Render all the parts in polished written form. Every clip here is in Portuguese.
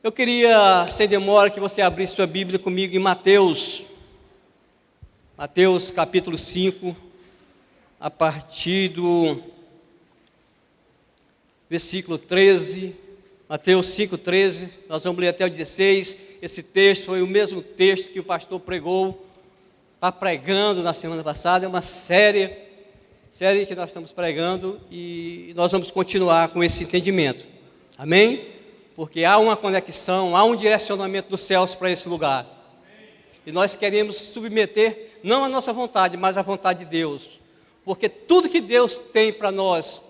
Eu queria, sem demora, que você abrisse sua Bíblia comigo em Mateus capítulo 5, a partir do versículo 13, Mateus 5:13, nós vamos ler até o 16, esse texto foi o mesmo texto que o pastor pregou, está pregando na semana passada, é uma série que nós estamos pregando e nós vamos continuar com esse entendimento, amém? Porque há uma conexão, há um direcionamento dos céus para esse lugar. E nós queremos submeter, não a nossa vontade, mas a vontade de Deus. Porque tudo que Deus tem para nós,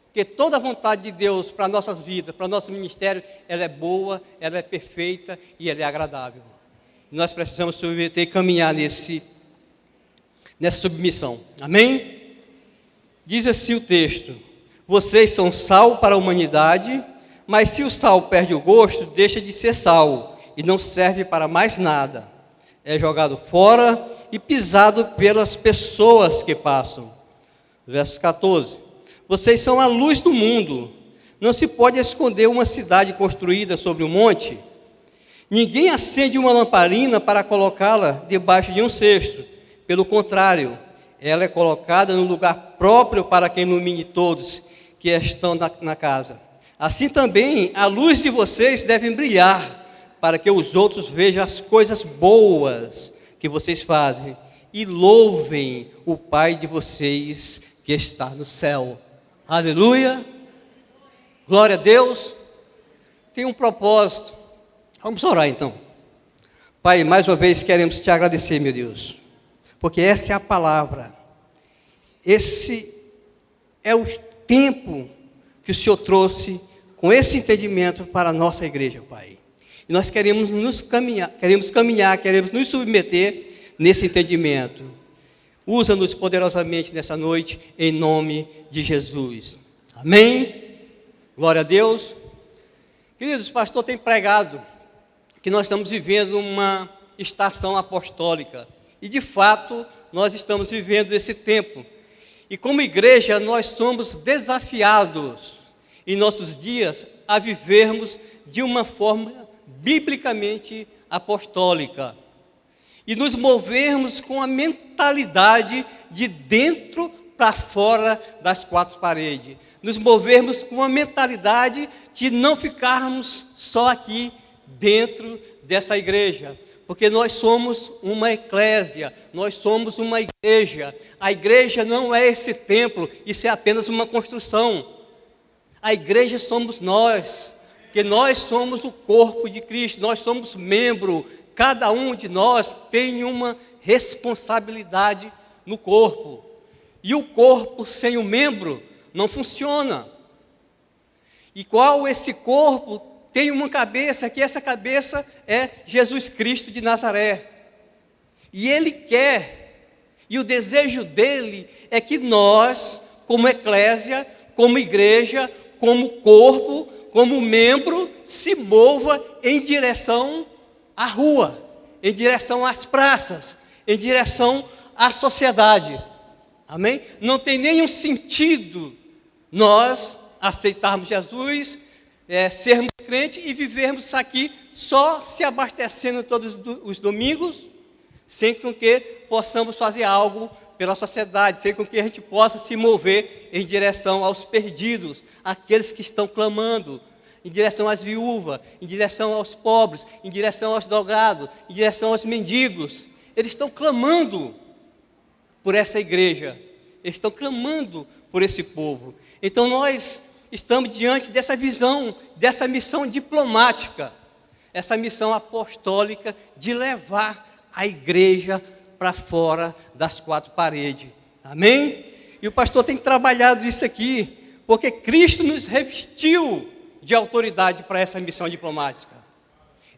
porque toda a vontade de Deus para nossas vidas, para o nosso ministério, ela é boa, ela é perfeita e ela é agradável. E nós precisamos submeter e caminhar nessa submissão. Amém? Diz assim o texto: vocês são sal para a humanidade, mas se o sal perde o gosto, deixa de ser sal e não serve para mais nada. É jogado fora e pisado pelas pessoas que passam. Verso 14. Vocês são a luz do mundo. Não se pode esconder uma cidade construída sobre um monte. Ninguém acende uma lamparina para colocá-la debaixo de um cesto. Pelo contrário, ela é colocada no lugar próprio para que ilumine todos que estão na casa. Assim também, a luz de vocês deve brilhar, para que os outros vejam as coisas boas que vocês fazem e louvem o Pai de vocês que está no céu. Aleluia! Glória a Deus! Tem um propósito. Vamos orar então. Pai, mais uma vez queremos te agradecer, meu Deus, porque essa é a palavra. Esse é o tempo que o Senhor trouxe com esse entendimento para a nossa igreja, Pai. E nós queremos caminhar, queremos nos submeter nesse entendimento. Usa-nos poderosamente nessa noite, em nome de Jesus. Amém? Glória a Deus. Queridos, o pastor tem pregado que nós estamos vivendo uma estação apostólica. E de fato, nós estamos vivendo esse tempo. E como igreja, nós somos desafiados em nossos dias a vivermos de uma forma biblicamente apostólica e nos movermos com a mentalidade de dentro para fora das quatro paredes, nos movermos com a mentalidade de não ficarmos só aqui dentro dessa igreja, porque nós somos uma eclésia, nós somos uma igreja. A igreja não é esse templo, isso é apenas uma construção. A igreja somos nós, porque nós somos o corpo de Cristo, nós somos membro, cada um de nós tem uma responsabilidade no corpo. E o corpo sem o membro não funciona. E qual esse corpo tem uma cabeça, que essa cabeça é Jesus Cristo de Nazaré. E Ele quer, e o desejo dele é que nós, como eclésia, como igreja, como corpo, como membro, se mova em direção à rua, em direção às praças, em direção à sociedade. Amém? Não tem nenhum sentido nós aceitarmos Jesus, sermos crentes e vivermos aqui só se abastecendo todos os domingos, sem com que possamos fazer algo pela sociedade, sem com que a gente possa se mover em direção aos perdidos, aqueles que estão clamando, em direção às viúvas, em direção aos pobres, em direção aos drogados, em direção aos mendigos. Eles estão clamando por essa igreja, eles estão clamando por esse povo. Então nós estamos diante dessa visão, dessa missão diplomática, essa missão apostólica de levar a igreja para fora das quatro paredes. Amém? E o pastor tem trabalhado isso aqui, porque Cristo nos revestiu de autoridade para essa missão diplomática.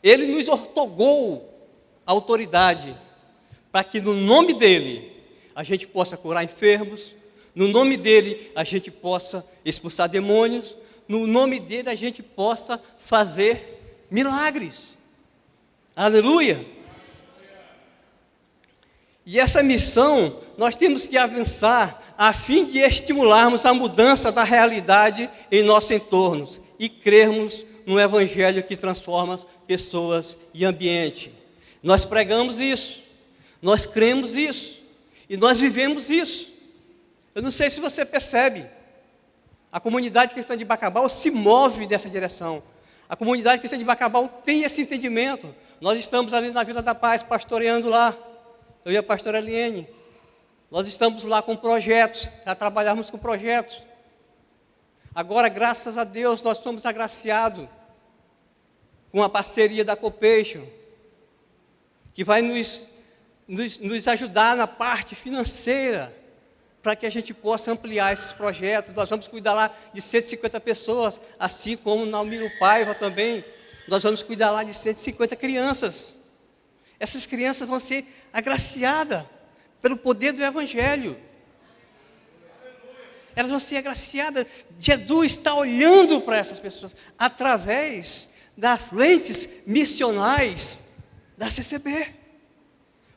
Ele nos ortogou a autoridade para que no nome dele a gente possa curar enfermos, no nome dele a gente possa expulsar demônios, no nome dele a gente possa fazer milagres. Aleluia! E essa missão nós temos que avançar a fim de estimularmos a mudança da realidade em nosso entorno e crermos num evangelho que transforma pessoas e ambiente. Nós pregamos isso, nós cremos isso, e nós vivemos isso. Eu não sei se você percebe, a comunidade cristã de Bacabal se move nessa direção. A comunidade cristã de Bacabal tem esse entendimento. Nós estamos ali na Vila da Paz, pastoreando lá, eu e a pastora Eliene. Nós estamos lá com projetos, já trabalhamos com projetos. Agora, graças a Deus, nós somos agraciados com a parceria da Copation, que vai nos ajudar na parte financeira, para que a gente possa ampliar esses projetos. Nós vamos cuidar lá de 150 pessoas, assim como na Almiro Paiva também. Nós vamos cuidar lá de 150 crianças. Essas crianças vão ser agraciadas pelo poder do Evangelho. Elas vão ser agraciadas. Jesus está olhando para essas pessoas através das lentes missionais da CCB.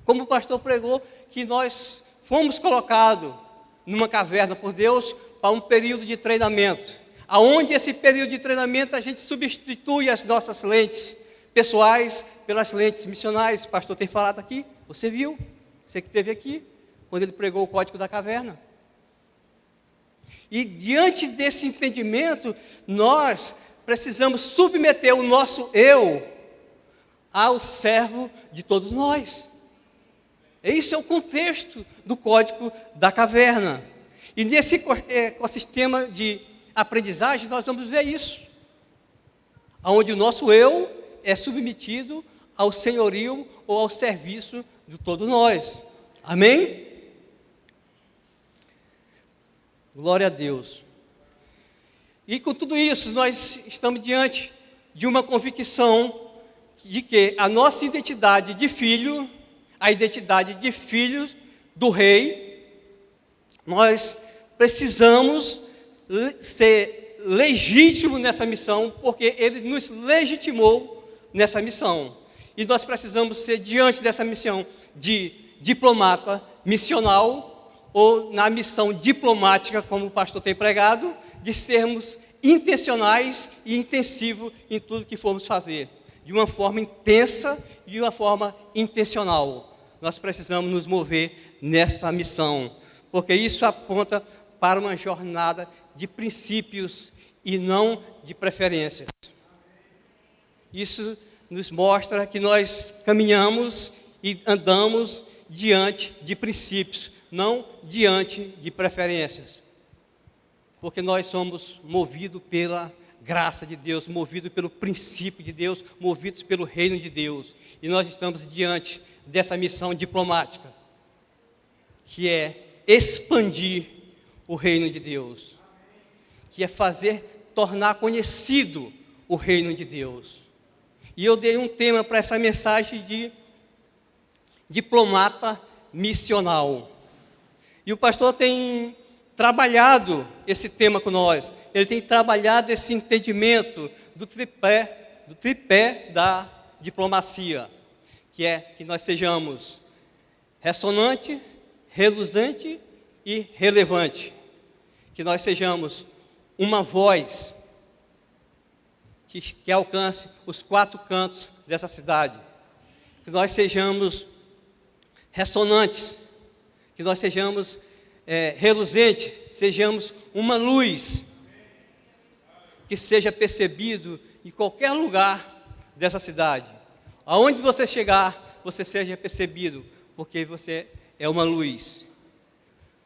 Como o pastor pregou, que nós fomos colocados numa caverna por Deus para um período de treinamento. Aonde esse período de treinamento a gente substitui as nossas lentes pessoais pelas lentes missionais. O pastor tem falado aqui, você viu, você que esteve aqui, quando ele pregou o código da caverna. E diante desse entendimento, nós precisamos submeter o nosso eu ao servo de todos nós. Esse é o contexto do código da caverna. E nesse ecossistema de aprendizagem, nós vamos ver isso. Onde o nosso eu é submetido ao senhorio ou ao serviço de todos nós. Amém? Glória a Deus. E com tudo isso, nós estamos diante de uma convicção de que a nossa identidade de filho, a identidade de filhos do rei, nós precisamos ser legítimos nessa missão, porque ele nos legitimou nessa missão. E nós precisamos ser, diante dessa missão, de diplomata missional, ou na missão diplomática, como o pastor tem pregado, de sermos intencionais e intensivos em tudo que formos fazer, de uma forma intensa e de uma forma intencional. Nós precisamos nos mover nessa missão, porque isso aponta para uma jornada de princípios e não de preferências. Isso nos mostra que nós caminhamos e andamos diante de princípios, não diante de preferências. Porque nós somos movidos pela graça de Deus, movidos pelo princípio de Deus, movidos pelo reino de Deus. E nós estamos diante dessa missão diplomática, que é expandir o reino de Deus, que é tornar conhecido o reino de Deus. E eu dei um tema para essa mensagem de diplomata missional. E o pastor tem trabalhado esse tema com nós, ele tem trabalhado esse entendimento do tripé da diplomacia, que é que nós sejamos ressonante, reluzente e relevante, que nós sejamos uma voz que alcance os 4 cantos dessa cidade, que nós sejamos ressonantes, que nós sejamos reluzentes, sejamos uma luz que seja percebido em qualquer lugar dessa cidade. Aonde você chegar, você seja percebido, porque você é uma luz.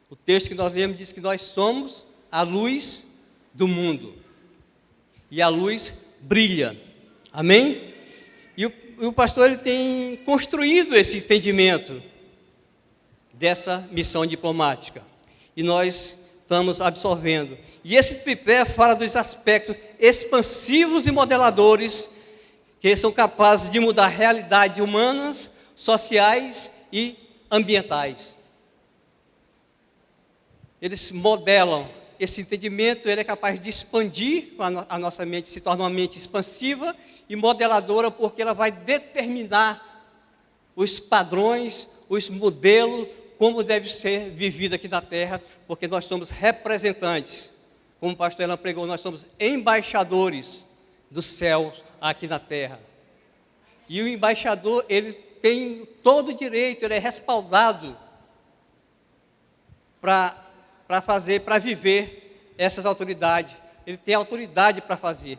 O texto que nós lemos diz que nós somos a luz do mundo. E a luz brilha. Amém? E o pastor ele tem construído esse entendimento dessa missão diplomática. E nós estamos absorvendo. E esse tripé fala dos aspectos expansivos e modeladores que são capazes de mudar realidades humanas, sociais e ambientais. Eles modelam esse entendimento, ele é capaz de expandir a nossa mente, se torna uma mente expansiva e modeladora, porque ela vai determinar os padrões, os modelos, como deve ser vivido aqui na Terra, porque nós somos representantes. Como o pastor Elan pregou, nós somos embaixadores dos céus aqui na terra. E o embaixador, ele tem todo o direito, ele é respaldado para viver essas autoridades. Ele tem autoridade para fazer.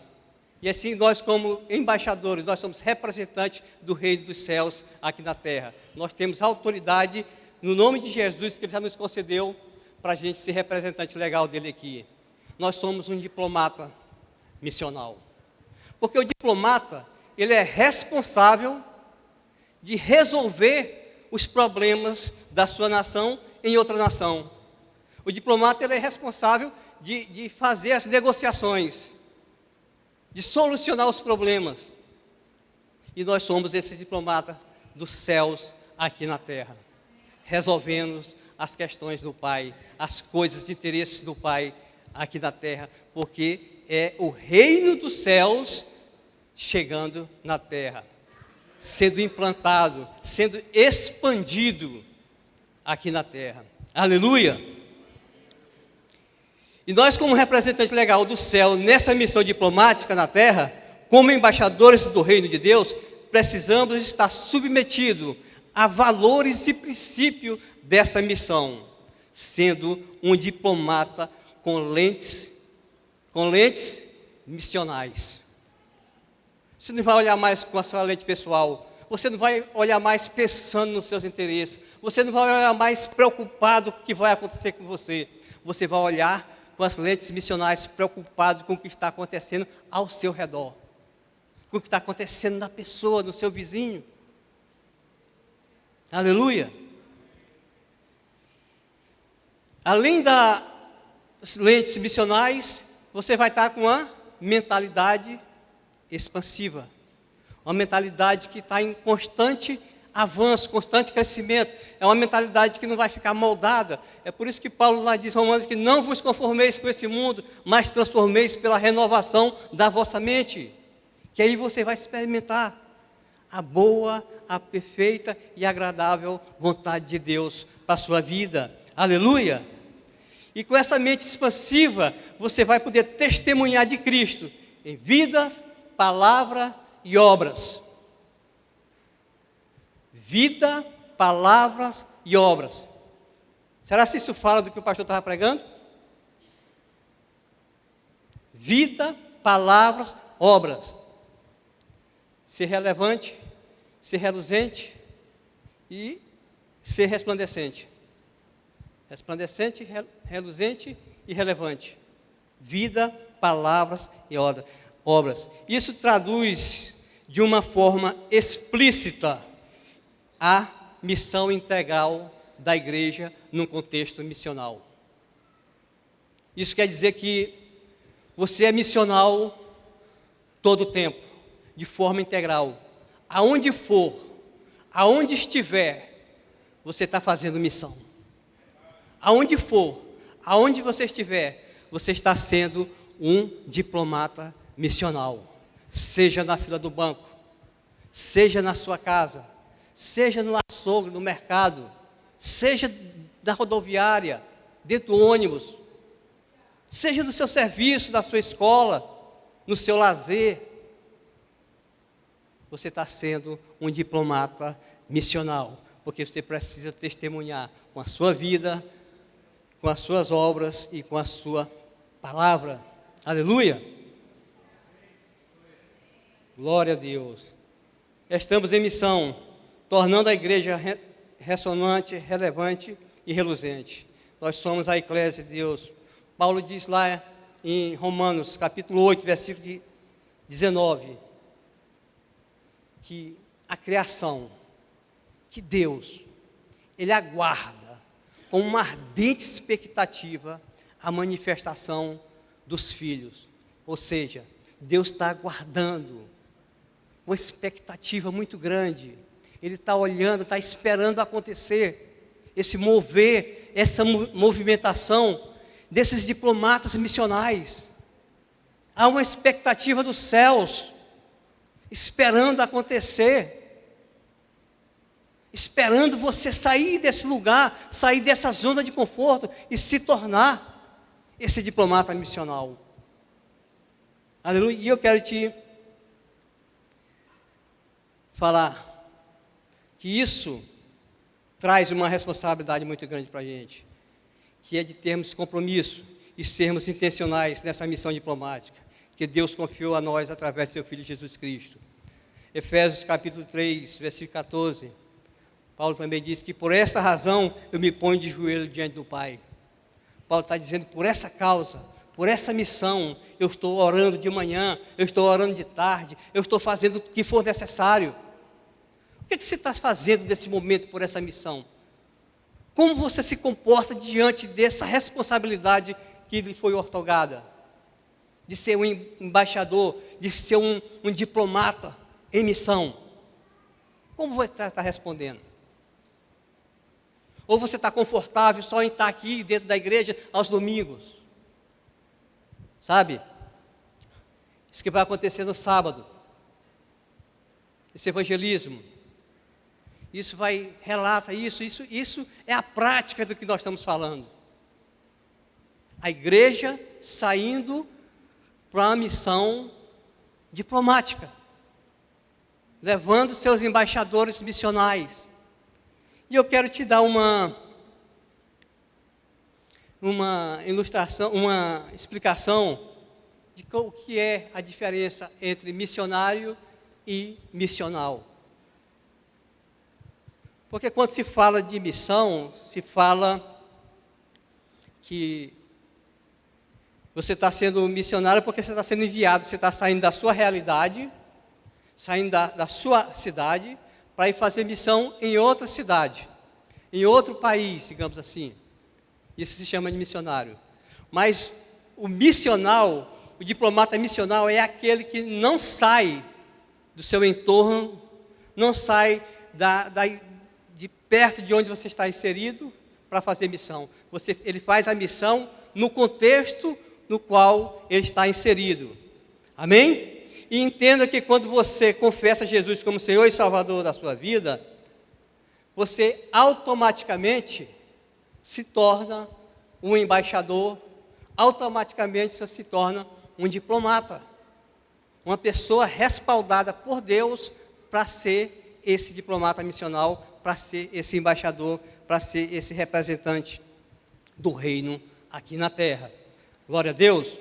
E assim, nós como embaixadores, nós somos representantes do reino dos céus aqui na terra. Nós temos autoridade no nome de Jesus, que Ele já nos concedeu para a gente ser representante legal dele aqui. Nós somos um diplomata missional. Porque o diplomata, ele é responsável de resolver os problemas da sua nação em outra nação. O diplomata, ele é responsável de fazer as negociações, de solucionar os problemas. E nós somos esse diplomata dos céus aqui na terra, resolvendo as questões do Pai, as coisas de interesse do Pai aqui na terra, porque é o reino dos céus chegando na terra, sendo implantado, sendo expandido aqui na terra. Aleluia! E nós, como representante legal do céu, nessa missão diplomática na terra, como embaixadores do reino de Deus, precisamos estar submetidos a valores e princípios dessa missão, sendo um diplomata com lentes missionais. Você não vai olhar mais com a sua lente pessoal, você não vai olhar mais pensando nos seus interesses, você não vai olhar mais preocupado com o que vai acontecer com você, você vai olhar com as lentes missionais, preocupado com o que está acontecendo ao seu redor, com o que está acontecendo na pessoa, no seu vizinho. Aleluia! Além das lentes missionais, você vai estar com uma mentalidade expansiva, uma mentalidade que está em constante avanço, constante crescimento. É uma mentalidade que não vai ficar moldada. É por isso que Paulo lá diz, Romanos, que não vos conformeis com esse mundo, mas transformeis pela renovação da vossa mente, que aí você vai experimentar a boa, a perfeita e agradável vontade de Deus para a sua vida. Aleluia! E com essa mente expansiva, você vai poder testemunhar de Cristo em vida, palavra e obras. Vida, palavras e obras. Será que isso fala do que o pastor estava pregando? Vida, palavras, obras. Ser relevante, ser reluzente e ser resplandecente. Resplandecente, reluzente e relevante. Vida, palavras e obras. Isso traduz de uma forma explícita a missão integral da igreja num contexto missional. Isso quer dizer que você é missional todo o tempo, de forma integral. Aonde for, aonde estiver, você está fazendo missão. Aonde for, aonde você estiver, você está sendo um diplomata missional. Seja na fila do banco, seja na sua casa, seja no açougue, no mercado, seja na rodoviária, dentro do ônibus, seja no seu serviço, na sua escola, no seu lazer. Você está sendo um diplomata missional, porque você precisa testemunhar com a sua vida, com as suas obras e com a sua palavra. Aleluia! Glória a Deus. Estamos em missão, tornando a igreja ressonante, relevante e reluzente. Nós somos a eclésia de Deus. Paulo diz lá em Romanos, capítulo 8, versículo 19, que a criação, que Deus, Ele aguarda com uma ardente expectativa a manifestação dos filhos. Ou seja, Deus está aguardando com expectativa muito grande. Ele está olhando, está esperando acontecer esse mover, essa movimentação desses diplomatas missionais. Há uma expectativa dos céus, esperando acontecer, esperando você sair desse lugar, sair dessa zona de conforto e se tornar esse diplomata missional. Aleluia. E eu quero te falar que isso traz uma responsabilidade muito grande para a gente, que é de termos compromisso e sermos intencionais nessa missão diplomática que Deus confiou a nós através do seu Filho Jesus Cristo. Efésios capítulo 3, versículo 14, Paulo também diz que por essa razão eu me ponho de joelho diante do Pai. Paulo está dizendo, por essa causa, por essa missão, eu estou orando de manhã, eu estou orando de tarde, eu estou fazendo o que for necessário. O que você está fazendo nesse momento por essa missão? Como você se comporta diante dessa responsabilidade que lhe foi outorgada? De ser um embaixador, de ser um diplomata em missão. Como você está respondendo? Ou você está confortável só em estar aqui dentro da igreja aos domingos? Sabe? Isso que vai acontecer no sábado. Esse evangelismo. Isso relata isso é a prática do que nós estamos falando. A igreja saindo para uma missão diplomática, levando seus embaixadores missionais. E eu quero te dar uma ilustração, uma explicação de o que é a diferença entre missionário e missional. Porque quando se fala de missão, se fala que você está sendo missionário porque você está sendo enviado, você está saindo da sua realidade, saindo da sua cidade, para ir fazer missão em outra cidade, em outro país, digamos assim. Isso se chama de missionário. Mas o missional, o diplomata missional é aquele que não sai do seu entorno, não sai de perto de onde você está inserido para fazer missão. Ele faz a missão no contexto no qual ele está inserido. Amém? E entenda que quando você confessa Jesus como Senhor e Salvador da sua vida, você automaticamente se torna um embaixador, automaticamente você se torna um diplomata, uma pessoa respaldada por Deus para ser esse diplomata missional, para ser esse embaixador, para ser esse representante do reino aqui na terra. Glória a Deus.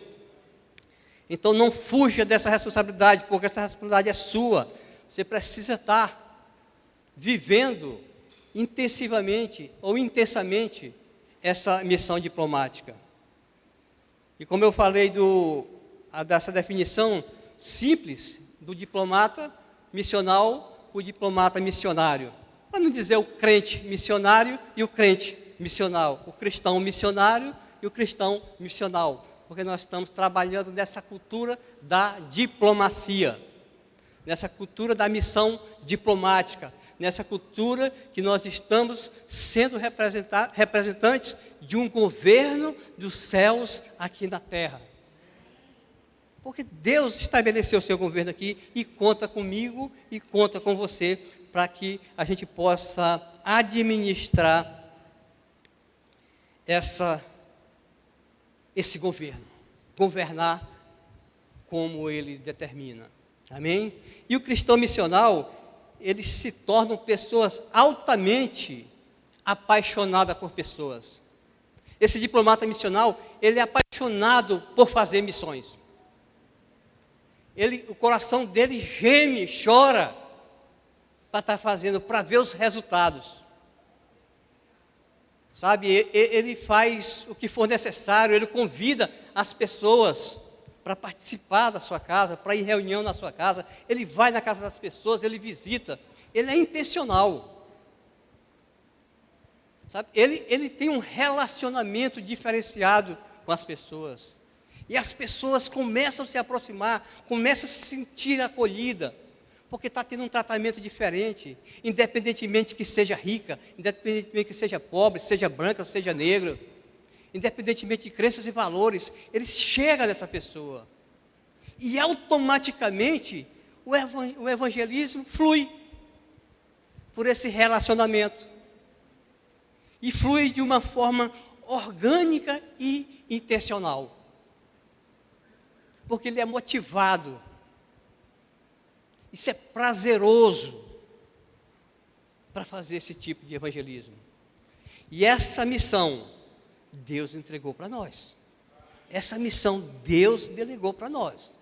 Então não fuja dessa responsabilidade, porque essa responsabilidade é sua. Você precisa estar vivendo intensivamente ou intensamente essa missão diplomática. E como eu falei dessa definição simples do diplomata missional para o diplomata missionário. Para não dizer o crente missionário e o crente missional, o cristão missionário e o cristão missional, porque nós estamos trabalhando nessa cultura da diplomacia, nessa cultura da missão diplomática, nessa cultura que nós estamos sendo representantes de um governo dos céus aqui na terra. Porque Deus estabeleceu o seu governo aqui e conta comigo e conta com você para que a gente possa administrar esse governo, governar como ele determina. Amém? E o cristão missional, eles se tornam pessoas altamente apaixonadas por pessoas. Esse diplomata missional, ele é apaixonado por fazer missões. O coração dele geme, chora para estar fazendo, para ver os resultados. Sabe, ele faz o que for necessário, ele convida as pessoas para participar da sua casa, para ir em reunião na sua casa, ele vai na casa das pessoas, ele visita, ele é intencional. Sabe, ele tem um relacionamento diferenciado com as pessoas. E as pessoas começam a se aproximar, começam a se sentir acolhida, porque está tendo um tratamento diferente, independentemente que seja rica, independentemente que seja pobre, seja branca, seja negra, independentemente de crenças e valores, ele chega nessa pessoa. E automaticamente o evangelismo flui por esse relacionamento. E flui de uma forma orgânica e intencional. porque ele é motivado. Isso é prazeroso para fazer esse tipo de evangelismo. E essa missão Deus entregou para nós. Essa missão Deus delegou para nós.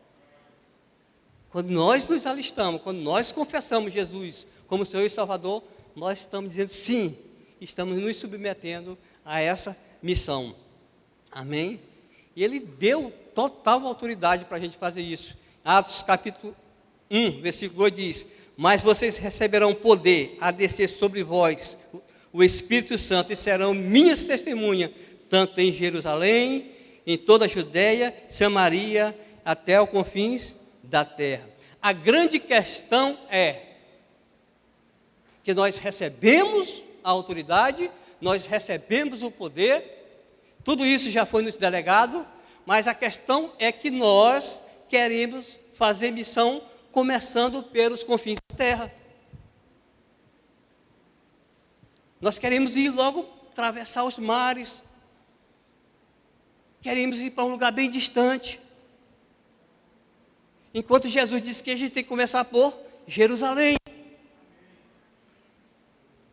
Quando nós nos alistamos, quando nós confessamos Jesus como Senhor e Salvador, nós estamos dizendo sim, estamos nos submetendo a essa missão. Amém? E Ele deu total autoridade para a gente fazer isso. Atos capítulo 1, versículo 8 diz: mas vocês receberão poder a descer sobre vós o Espírito Santo e serão minhas testemunhas, tanto em Jerusalém, em toda a Judéia, Samaria, até os confins da terra. A grande questão é que nós recebemos a autoridade, nós recebemos o poder, tudo isso já foi nos delegado, mas a questão é que nós queremos fazer missão começando pelos confins da terra. Nós queremos ir logo atravessar os mares, queremos ir para um lugar bem distante. Enquanto Jesus disse que a gente tem que começar por Jerusalém.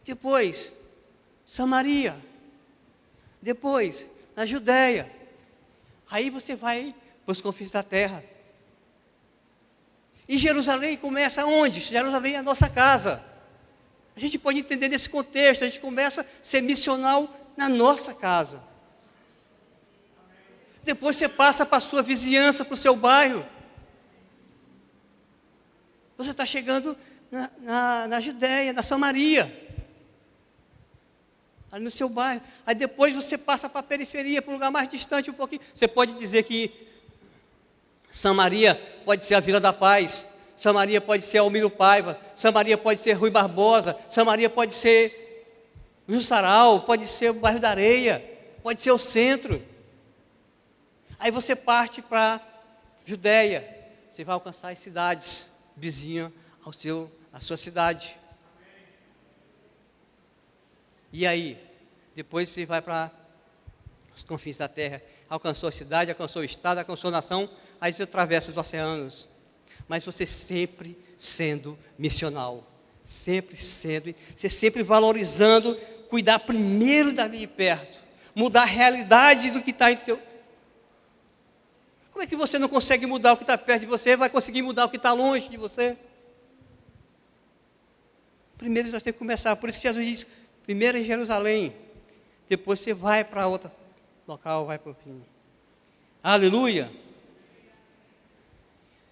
Depois, Samaria. Depois, na Judéia. Aí você vai para os confins da terra. E Jerusalém começa onde? Jerusalém é a nossa casa. A gente pode entender nesse contexto, a gente começa a ser missional na nossa casa. Depois você passa para a sua vizinhança, para o seu bairro. Você está chegando na Judéia, na Samaria, ali no seu bairro. Aí depois você passa para a periferia, para um lugar mais distante um pouquinho. Você pode dizer que Samaria pode ser a Vila da Paz, Samaria pode ser Almiro Paiva, Samaria pode ser Rui Barbosa, Samaria pode ser Jussaral, pode ser o bairro da Areia, pode ser o centro. Aí você parte para Judéia, você vai alcançar as cidades vizinhas à sua cidade. E aí, depois você vai para os confins da terra, alcançou a cidade, alcançou o estado, alcançou a nação, aí você atravessa os oceanos. Mas você sempre sendo missional, você sempre valorizando, cuidar primeiro dali de perto, mudar a realidade do que está em teu. Como é que você não consegue mudar o que está perto de você, vai conseguir mudar o que está longe de você? Primeiro nós temos que começar, por isso que Jesus diz, primeiro em Jerusalém, depois você vai para outro local, vai para o fim. Aleluia!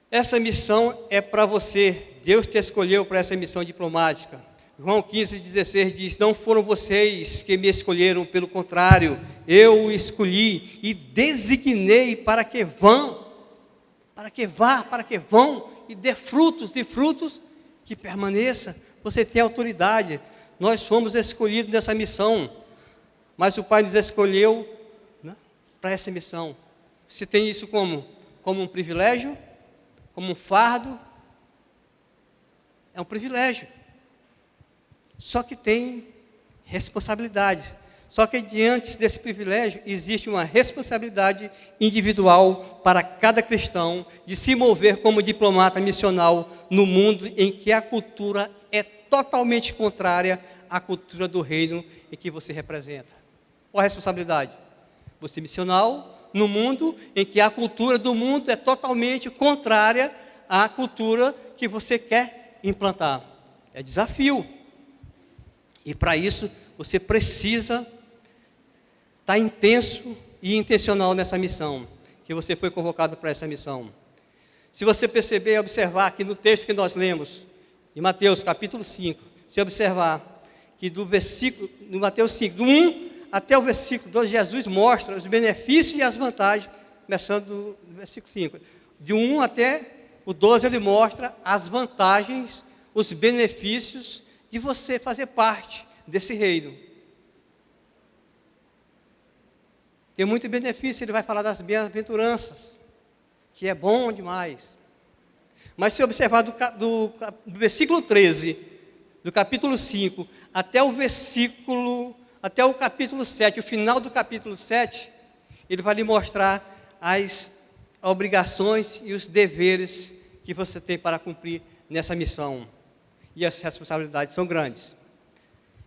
Essa missão é para você, Deus te escolheu para essa missão diplomática. João 15,16 diz, não foram vocês que me escolheram, pelo contrário, eu o escolhi e designei para que vão e dê frutos, e frutos que permaneça. Você tem autoridade, nós fomos escolhidos nessa missão, mas o Pai nos escolheu, né, para essa missão. Você tem isso como um privilégio, como um fardo? É um privilégio. Só que tem responsabilidade. Só que diante desse privilégio existe uma responsabilidade individual para cada cristão de se mover como diplomata missional no mundo em que a cultura é totalmente contrária à cultura do reino em que você representa. Qual a responsabilidade? Você missional no mundo em que a cultura do mundo é totalmente contrária à cultura que você quer implantar. É desafio. E para isso, você precisa estar intenso e intencional nessa missão, que você foi convocado para essa missão. Se você perceber e observar aqui no texto que nós lemos, em Mateus capítulo 5, se observar que no Mateus 5, do 1 até o versículo 12, Jesus mostra os benefícios e as vantagens, começando do versículo 5. De 1 até o 12, ele mostra as vantagens, os benefícios de você fazer parte desse reino. Tem muito benefício, ele vai falar das bem-aventuranças, que é bom demais. Mas se observar do versículo 13, do capítulo 5, até o capítulo 7, o final do capítulo 7, ele vai lhe mostrar as obrigações e os deveres que você tem para cumprir nessa missão. E as responsabilidades são grandes.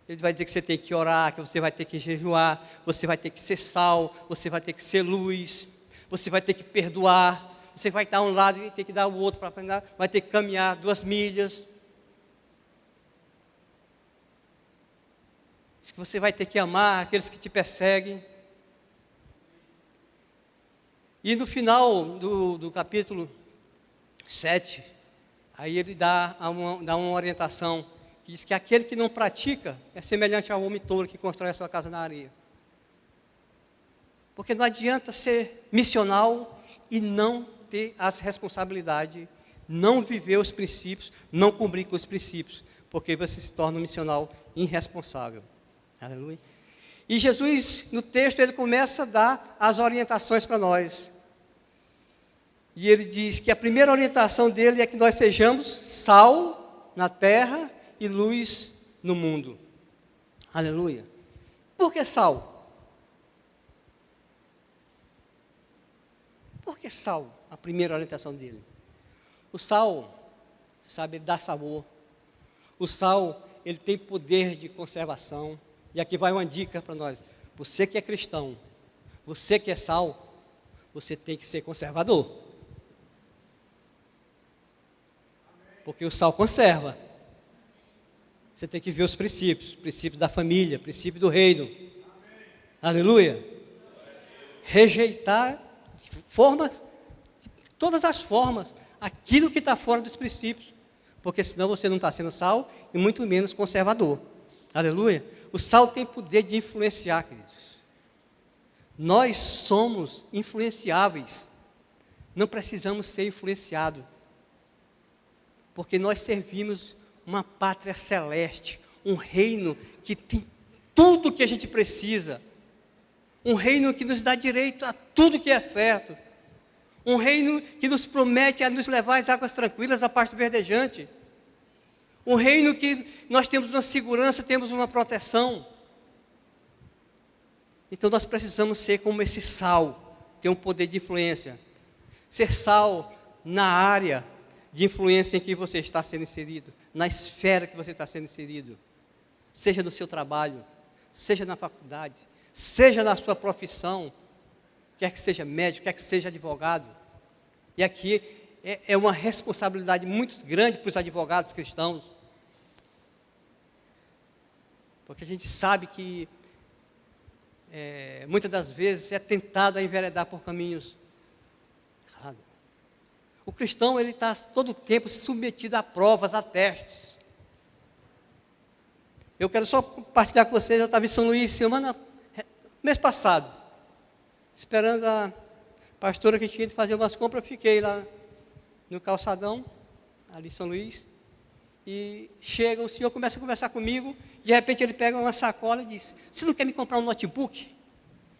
Ele vai dizer que você tem que orar, que você vai ter que jejuar, você vai ter que ser sal, você vai ter que ser luz, você vai ter que perdoar, você vai dar um lado e ter que dar o outro para aprender, vai ter que caminhar 2 milhas. Diz que você vai ter que amar aqueles que te perseguem. E no final do capítulo 7, aí ele dá uma orientação, que diz que aquele que não pratica é semelhante ao homem tolo que constrói a sua casa na areia. Porque não adianta ser missional e não ter as responsabilidades, não viver os princípios, não cumprir com os princípios, porque você se torna um missional irresponsável. Aleluia. E Jesus, no texto, ele começa a dar as orientações para nós. E ele diz que a primeira orientação dele é que nós sejamos sal na terra e luz no mundo. Aleluia. Por que sal? Por que sal? A primeira orientação dele. O sal, sabe, ele dá sabor. O sal, ele tem poder de conservação. E aqui vai uma dica para nós. Você que é cristão, você que é sal, você tem que ser conservador. Porque o sal conserva. Você tem que ver os princípios da família, princípio do reino. Amém. Aleluia. Rejeitar de todas as formas, aquilo que está fora dos princípios. Porque senão você não está sendo sal e muito menos conservador. Aleluia. O sal tem poder de influenciar, queridos. Nós somos influenciáveis. Não precisamos ser influenciados. Porque nós servimos uma pátria celeste, um reino que tem tudo que a gente precisa, um reino que nos dá direito a tudo que é certo, um reino que nos promete a nos levar às águas tranquilas, à parte verdejante, um reino que nós temos uma segurança, temos uma proteção. Então nós precisamos ser como esse sal, ter um poder de influência, ser sal na área de influência em que você está sendo inserido, na esfera que você está sendo inserido, seja no seu trabalho, seja na faculdade, seja na sua profissão, quer que seja médico, quer que seja advogado. E aqui é uma responsabilidade muito grande para os advogados cristãos, porque a gente sabe que muitas das vezes é tentado a enveredar por caminhos errados. O cristão, ele está todo o tempo submetido a provas, a testes. Eu quero só compartilhar com vocês, eu estava em São Luís mês passado, esperando a pastora que tinha de fazer umas compras, fiquei lá no calçadão, ali em São Luís, e chega, o senhor começa a conversar comigo, de repente ele pega uma sacola e diz: você não quer me comprar um notebook?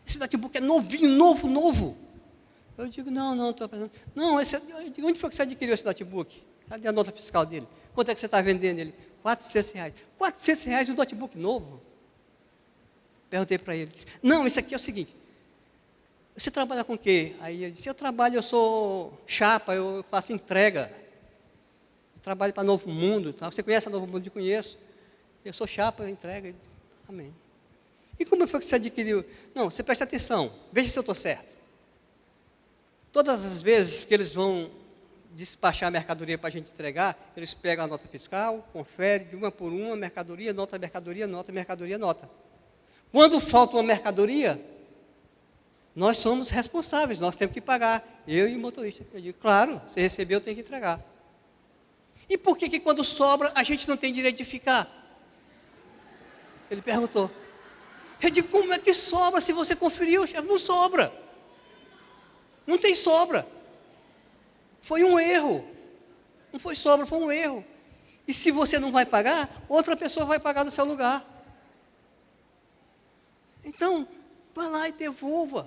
Esse notebook é novinho, novo. Eu digo: não, estou pensando. Não, eu digo: onde foi que você adquiriu esse notebook? Cadê a nota fiscal dele? Quanto é que você está vendendo ele? R$400. R$400 um notebook novo? Perguntei para ele. Disse: não, isso aqui é o seguinte. Você trabalha com o quê? Aí ele disse: eu sou chapa, eu faço entrega. Eu trabalho para Novo Mundo. Tá? Você conhece a Novo Mundo? Eu conheço. Eu sou chapa, eu entrego. Disse: amém. E como foi que você adquiriu? Não, você presta atenção, veja se eu estou certo. Todas as vezes que eles vão despachar a mercadoria para a gente entregar, eles pegam a nota fiscal, conferem de uma por uma, mercadoria, nota. Quando falta uma mercadoria, nós somos responsáveis, nós temos que pagar, eu e o motorista. Eu digo: claro, você recebeu, tem que entregar. E por que quando sobra, a gente não tem direito de ficar? Ele perguntou. Eu digo: como é que sobra se você conferiu? Não sobra. Não tem sobra. Foi um erro. Não foi sobra, foi um erro. E se você não vai pagar, outra pessoa vai pagar no seu lugar. Então, vá lá e devolva.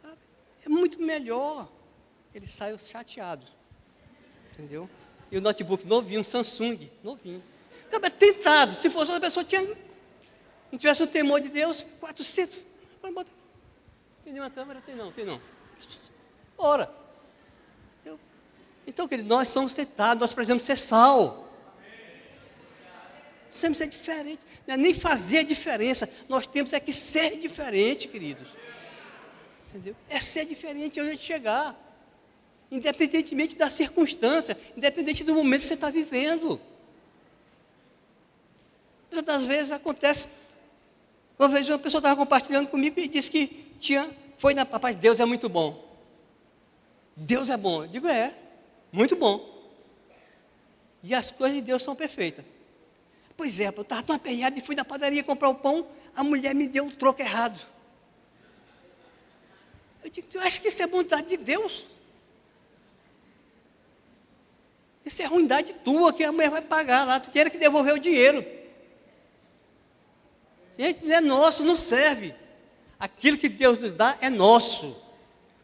Sabe? É muito melhor. Ele saiu chateado. Entendeu? E o notebook novinho, um Samsung, novinho. Acaba tentado. Se fosse outra pessoa, não tivesse o temor de Deus, 400. Vai botar. Tem nenhuma câmera? Tem não. Ora, então, querido, nós somos tentados, nós precisamos ser sal. Precisamos ser diferentes, não é nem fazer a diferença, nós temos que ser diferente, queridos. Entendeu? É ser diferente onde a gente chegar, independentemente da circunstância, independente do momento que você está vivendo. Muitas das vezes acontece, uma vez uma pessoa estava compartilhando comigo e disse que foi na Papai, Deus é muito bom. Deus é bom. Eu digo, muito bom. E as coisas de Deus são perfeitas. Pois é, eu estava tão aperreado e fui na padaria comprar o pão, a mulher me deu o troco errado. Eu digo, tu acha que isso é bondade de Deus? Isso é ruindade tua, que a mulher vai pagar lá, tu tem que devolver o dinheiro. Gente, não é nosso, não serve. Aquilo que Deus nos dá é nosso.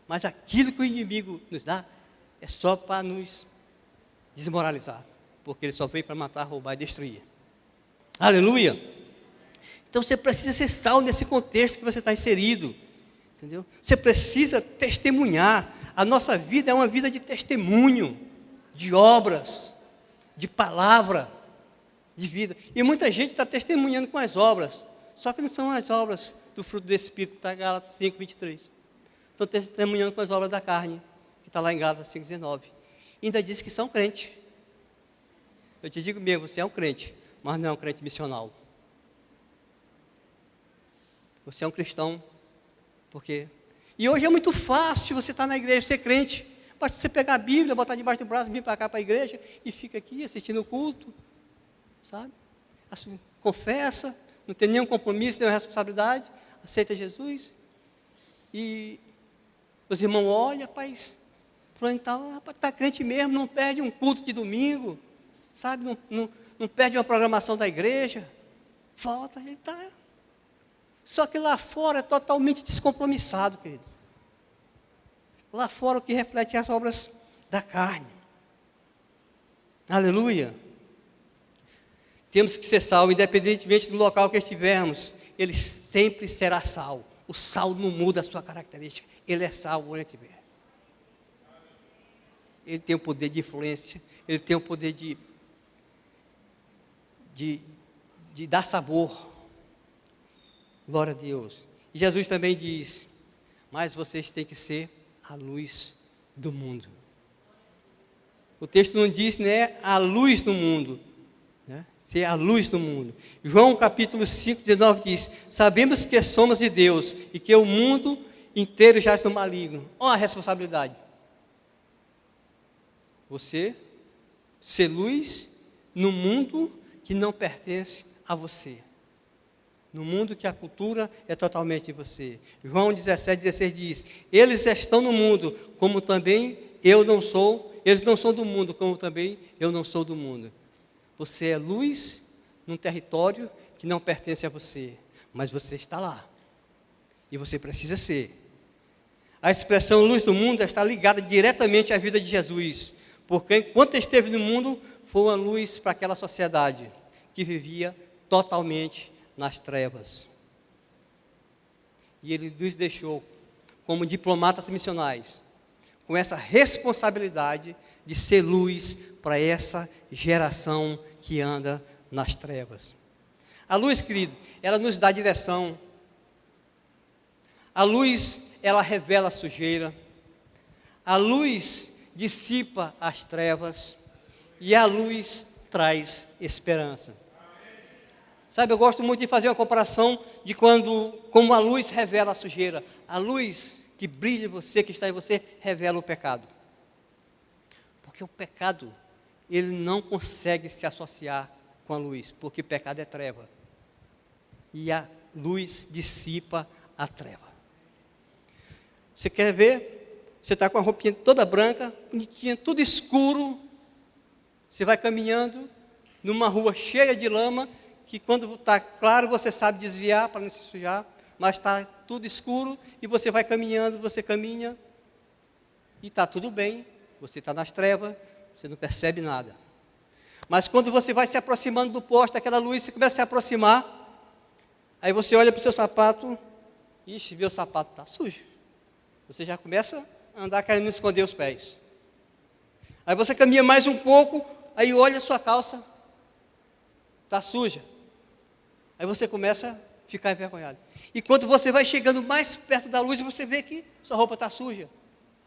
Mas aquilo que o inimigo nos dá é só para nos desmoralizar. Porque ele só veio para matar, roubar e destruir. Aleluia! Então você precisa ser sal nesse contexto que você está inserido. Entendeu? Você precisa testemunhar. A nossa vida é uma vida de testemunho, de obras, de palavra, de vida. E muita gente está testemunhando com as obras. Só que não são as obras do fruto do Espírito, que está em Gálatas 5, 23. Estão testemunhando com as obras da carne, que está lá em Gálatas 5, 19. E ainda diz que são crentes. Eu te digo mesmo, você é um crente, mas não é um crente missional. Você é um cristão, porque... E hoje é muito fácil você estar na igreja, ser crente. Basta você pegar a Bíblia, botar debaixo do braço, vir para cá para a igreja, e fica aqui assistindo o culto, sabe? Assim, confessa, não tem nenhum compromisso, nenhuma responsabilidade, aceita Jesus, e os irmãos olham, rapaz, está crente mesmo, não perde um culto de domingo, sabe? Não perde uma programação da igreja, falta, ele está... Só que lá fora é totalmente descompromissado, querido. Lá fora o que reflete as obras da carne. Aleluia. Temos que ser sal, independentemente do local que estivermos. Ele sempre será sal. O sal não muda a sua característica. Ele é sal onde estiver. Ele tem o poder de influência. Ele tem o poder de dar sabor. Glória a Deus. E Jesus também diz, mas vocês têm que ser a luz do mundo. O texto não diz, né, a luz do mundo, né? Ser a luz do mundo. João capítulo 5, 19 diz, sabemos que somos de Deus e que o mundo inteiro jaz no maligno. Olha a responsabilidade. Você ser luz no mundo que não pertence a você. No mundo que a cultura é totalmente de você. João 17, 16 diz, eles estão no mundo, como também eu não sou, eles não são do mundo, como também eu não sou do mundo. Você é luz num território que não pertence a você, mas você está lá. E você precisa ser. A expressão luz do mundo está ligada diretamente à vida de Jesus, porque enquanto ele esteve no mundo, foi uma luz para aquela sociedade que vivia totalmente nas trevas. E ele nos deixou como diplomatas missionais, com essa responsabilidade de ser luz para essa geração que anda nas trevas. A luz, querido, ela nos dá direção. A luz, ela revela a sujeira. A luz dissipa as trevas. E a luz traz esperança. Sabe, eu gosto muito de fazer uma comparação de como a luz revela a sujeira. A luz que brilha em você, que está em você, revela o pecado. Porque o pecado, ele não consegue se associar com a luz, porque o pecado é treva. E a luz dissipa a treva. Você quer ver? Você está com a roupinha toda branca, bonitinha, tudo escuro. Você vai caminhando numa rua cheia de lama, que quando está claro você sabe desviar para não se sujar, mas está tudo escuro e você vai caminhando, você caminha e está tudo bem, você está nas trevas, você não percebe nada. Mas quando você vai se aproximando do poste, aquela luz, você começa a se aproximar, aí você olha para o seu sapato, ixi, meu sapato está sujo. Você já começa andar querendo esconder os pés. Aí você caminha mais um pouco, aí olha a sua calça, está suja. Aí você começa a ficar envergonhado. E quando você vai chegando mais perto da luz, você vê que sua roupa está suja.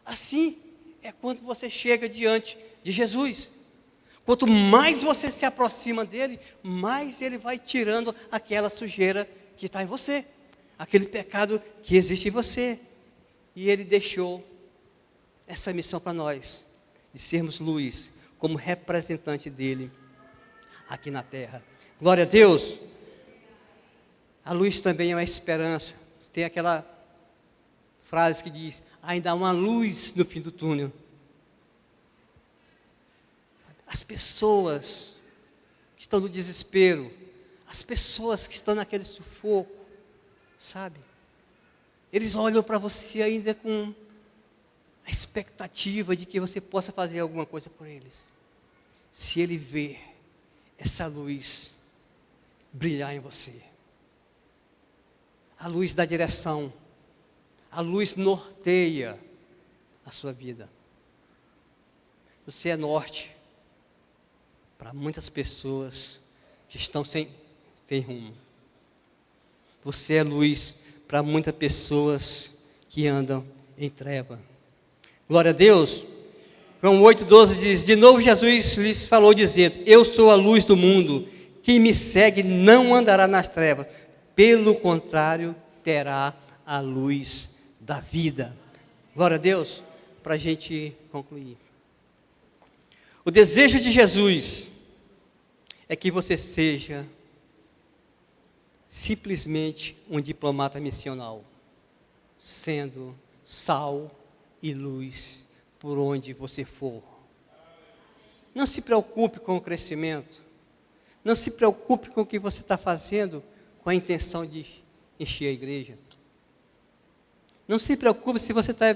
Assim é quando você chega diante de Jesus. Quanto mais você se aproxima dele, mais ele vai tirando aquela sujeira que está em você, aquele pecado que existe em você. E ele deixou essa missão para nós, de sermos luz, como representante dele aqui na terra. Glória a Deus. A luz também é uma esperança. Tem aquela frase que diz: ainda há uma luz no fim do túnel. As pessoas que estão no desespero, as pessoas que estão naquele sufoco, sabe? Eles olham para você ainda com a expectativa de que você possa fazer alguma coisa por eles. Se ele vê essa luz brilhar em você, a luz da direção, a luz norteia a sua vida. Você é norte para muitas pessoas que estão sem rumo. Você é luz para muitas pessoas que andam em treva. Glória a Deus. João 8,12 diz: de novo Jesus lhes falou dizendo: eu sou a luz do mundo, quem me segue não andará nas trevas, pelo contrário, terá a luz da vida. Glória a Deus. Para a gente concluir, o desejo de Jesus é que você seja simplesmente um diplomata missional, sendo sal e luz por onde você for. Não se preocupe com o crescimento, não se preocupe com o que você está fazendo com a intenção de encher a igreja. Não se preocupe se você está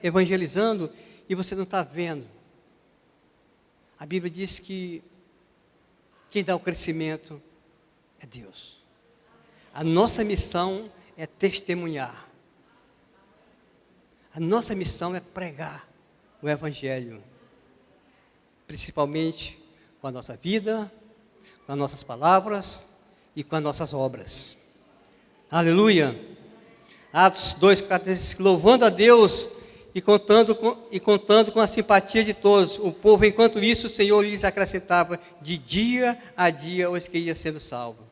evangelizando e você não está vendo. A Bíblia diz que quem dá o crescimento é Deus. A nossa missão é testemunhar. A nossa missão é pregar o Evangelho, principalmente com a nossa vida, com as nossas palavras e com as nossas obras. Aleluia! Atos 2,4 diz: louvando a Deus e contando com a simpatia de todos, o povo, enquanto isso, o Senhor lhes acrescentava de dia a dia os que iam sendo salvos.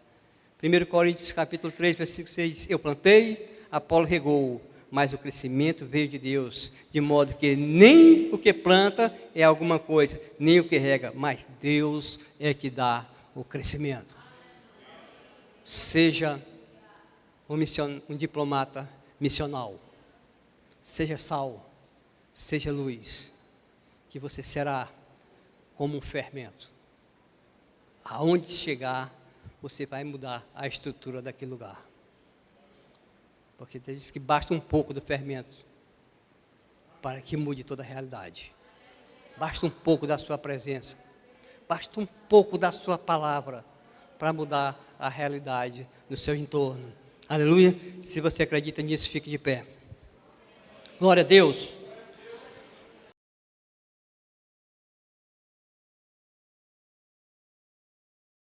1 Coríntios capítulo 3, versículo 6 diz: eu plantei, Apolo regou, mas o crescimento veio de Deus, de modo que nem o que planta é alguma coisa, nem o que rega, mas Deus é que dá o crescimento. Seja um diplomata missional, seja sal, seja luz, que você será como um fermento. Aonde chegar, você vai mudar a estrutura daquele lugar. Porque diz que basta um pouco do fermento para que mude toda a realidade. Basta um pouco da sua presença, basta um pouco da sua palavra para mudar a realidade no seu entorno. Aleluia. Se você acredita nisso, fique de pé. Glória a Deus.